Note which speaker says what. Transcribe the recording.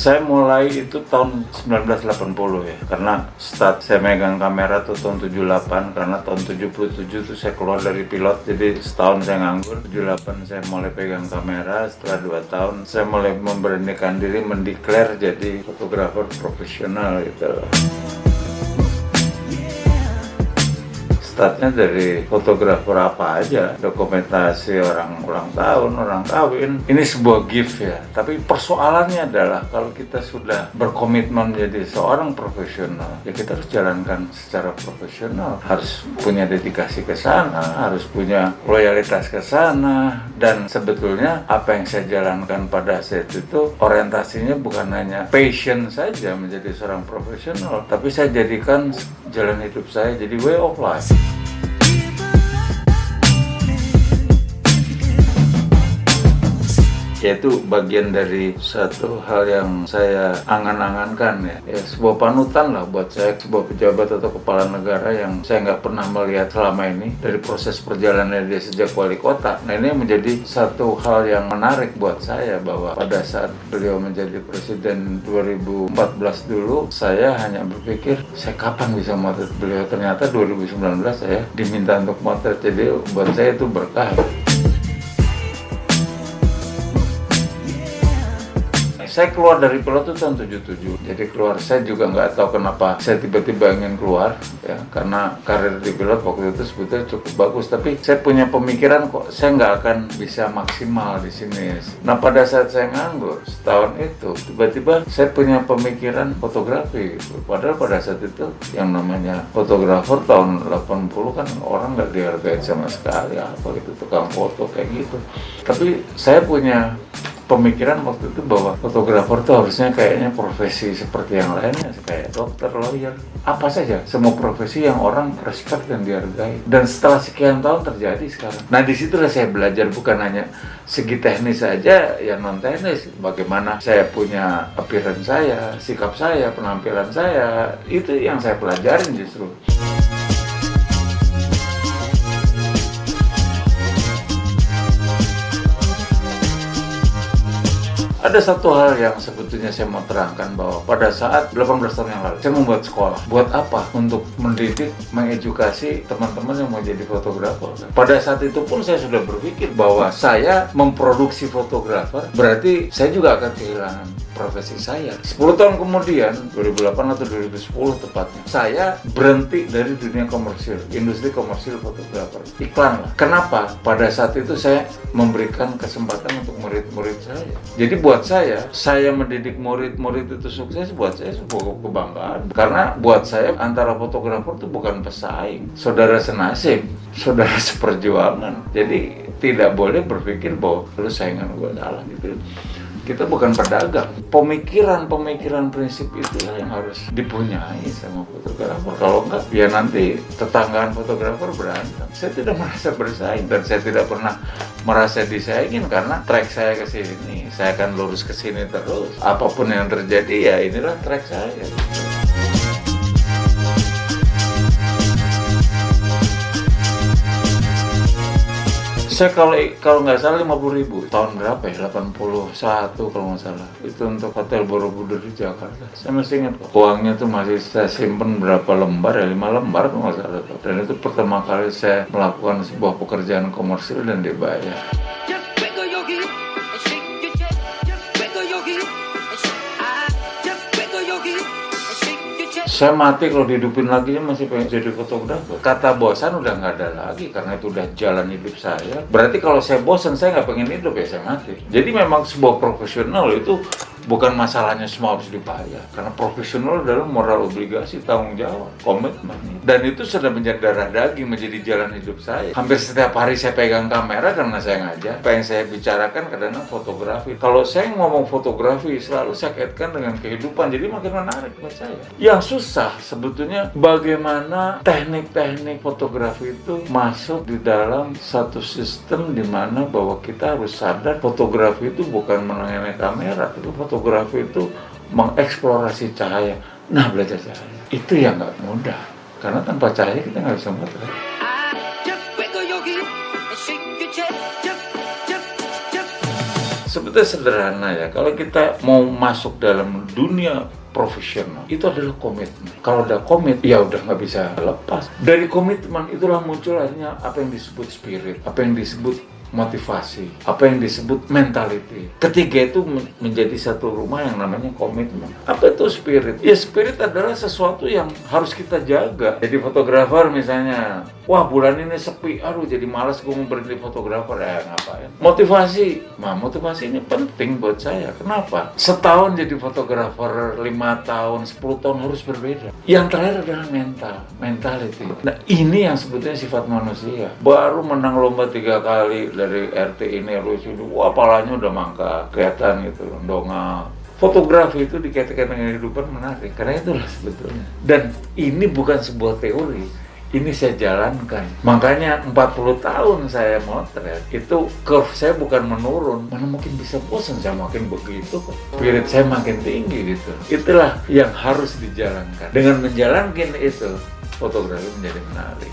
Speaker 1: Saya mulai itu tahun 1980 ya, karena start saya megang kamera tuh tahun 78, karena tahun 77 tuh saya keluar dari pilot, jadi setahun saya nganggur. 78 saya mulai pegang kamera, setelah 2 tahun saya mulai memberanikan diri mendeklar jadi fotografer profesional gitu. Startnya dari fotografer apa aja, dokumentasi orang ulang tahun, orang kawin. Ini sebuah gift ya, tapi persoalannya adalah kalau kita sudah berkomitmen menjadi seorang profesional, ya kita harus jalankan secara profesional, harus punya dedikasi ke sana, harus punya loyalitas ke sana. Dan sebetulnya apa yang saya jalankan pada saat itu orientasinya bukan hanya passion saja menjadi seorang profesional, tapi saya jadikan jalan hidup saya jadi way of life. Yaitu bagian dari satu hal yang saya angan-angankan ya, sebuah panutan lah buat saya, sebuah pejabat atau kepala negara yang saya nggak pernah melihat selama ini dari proses perjalanan dia sejak wali kota. Nah, ini menjadi satu hal yang menarik buat saya, bahwa pada saat beliau menjadi presiden 2014 dulu, saya hanya berpikir saya kapan bisa motret beliau. Ternyata 2019 saya diminta untuk motret, jadi buat saya itu berkah. Saya keluar dari pilot itu tahun 77, jadi keluar saya juga nggak tahu kenapa saya tiba-tiba ingin keluar ya, karena karir di pilot waktu itu sebetulnya cukup bagus, tapi saya punya pemikiran kok saya nggak akan bisa maksimal di sini. Nah, pada saat saya nganggur setahun itu, tiba-tiba saya punya pemikiran fotografi gitu. Padahal pada saat itu yang namanya fotografer tahun 80 kan orang nggak dihargai sama sekali, apa gitu, tukang foto kayak gitu. Tapi saya punya pemikiran waktu itu bahwa fotografer itu harusnya kayaknya profesi seperti yang lainnya, kayak dokter, lawyer, apa saja, semua profesi yang orang respect dan dihargai. Dan setelah sekian tahun terjadi sekarang. Nah, disitulah saya belajar bukan hanya segi teknis saja, ya non teknis, bagaimana saya punya appearance saya, sikap saya, penampilan saya, itu yang saya pelajarin justru. Ada satu hal yang sebetulnya saya mau terangkan, bahwa pada saat 18 tahun yang lalu saya membuat sekolah. Buat apa? Untuk mendidik, mengedukasi teman-teman yang mau jadi fotografer. Pada saat itu pun saya sudah berpikir bahwa saya memproduksi fotografer, berarti saya juga akan kehilangan profesi saya. 10 tahun kemudian, 2008 atau 2010 tepatnya, saya berhenti dari dunia komersil, industri komersil fotografer, iklan lah. Kenapa? Pada saat itu saya memberikan kesempatan untuk murid-murid saya. Jadi buat saya mendidik murid-murid itu sukses, buat saya sebuah kebanggaan. Karena buat saya antara fotografer itu bukan pesaing, saudara senasib, saudara seperjuangan. Jadi tidak boleh berpikir bahwa lu saingan gue salah gitu. Kita bukan pedagang. Pemikiran prinsip itulah yang harus dipunyai sama fotografer. Kalau enggak, ya nanti tetanggaan fotografer berantem. Saya tidak merasa bersaing, dan saya tidak pernah merasa disaingin, karena track saya ke sini. Saya akan lurus ke sini terus. Apapun yang terjadi, ya inilah track saya. Saya kalau nggak salah 50.000 tahun berapa ya, 81 kalau nggak salah, itu untuk Hotel Borobudur di Jakarta. Saya masih ingat kok, uangnya tuh masih saya simpen berapa lembar ya, 5 lembar kalau nggak salah. Dan itu pertama kali saya melakukan sebuah pekerjaan komersil dan dibayar. Saya mati kalau dihidupin lagi masih pengen jadi fotografer. Kata bosan udah nggak ada lagi, karena itu udah jalan hidup saya. Berarti kalau saya bosan, saya nggak pengen hidup, ya saya mati. Jadi memang sebuah profesional itu bukan masalahnya semua harus dibayar, karena profesional adalah moral obligasi, tanggung jawab, komitmen. Dan itu sudah menjadi darah daging, menjadi jalan hidup saya. Hampir setiap hari saya pegang kamera karena saya ngajar. Apa yang saya bicarakan kadang-kadang fotografi. Kalau saya ngomong fotografi, selalu saya kaitkan dengan kehidupan, jadi makin menarik buat saya. Yang susah sebetulnya bagaimana teknik-teknik fotografi itu masuk di dalam satu sistem di mana bahwa kita harus sadar fotografi itu bukan mengenai kamera, tapi fotografi itu mengeksplorasi cahaya. Nah, belajar cahaya itu yang nggak mudah, karena tanpa cahaya kita nggak bisa motret. Sebetulnya sederhana ya, kalau kita mau masuk dalam dunia profesional, itu adalah komitmen. Kalau udah komit, ya udah nggak bisa lepas. Dari komitmen itulah muncul akhirnya apa yang disebut spirit, apa yang disebut motivasi, apa yang disebut mentality. Ketiga itu menjadi satu rumah yang namanya komitmen. Apa itu spirit? Ya spirit adalah sesuatu yang harus kita jaga. Jadi fotografer misalnya, wah bulan ini sepi, aduh jadi malas gue mau berhenti fotografer, ngapain? Motivasi, motivasi ini penting buat saya. Kenapa? Setahun jadi fotografer, 5 tahun, 10 tahun harus berbeda. Yang terakhir adalah mentality. Nah ini yang sebetulnya sifat manusia. Baru menang lomba 3 kali dari RT ini, wah palanya udah mangkak, kelihatan gitu, dongak. Fotografi itu dikaitkan dengan kehidupan menarik, karena itulah sebetulnya. Dan ini bukan sebuah teori, ini saya jalankan. Makanya 40 tahun saya motret, itu curve saya bukan menurun, mana mungkin bisa bosan, saya makin begitu kok. Spirit saya makin tinggi gitu. Itulah yang harus dijalankan. Dengan menjalankan itu, fotografi menjadi menarik.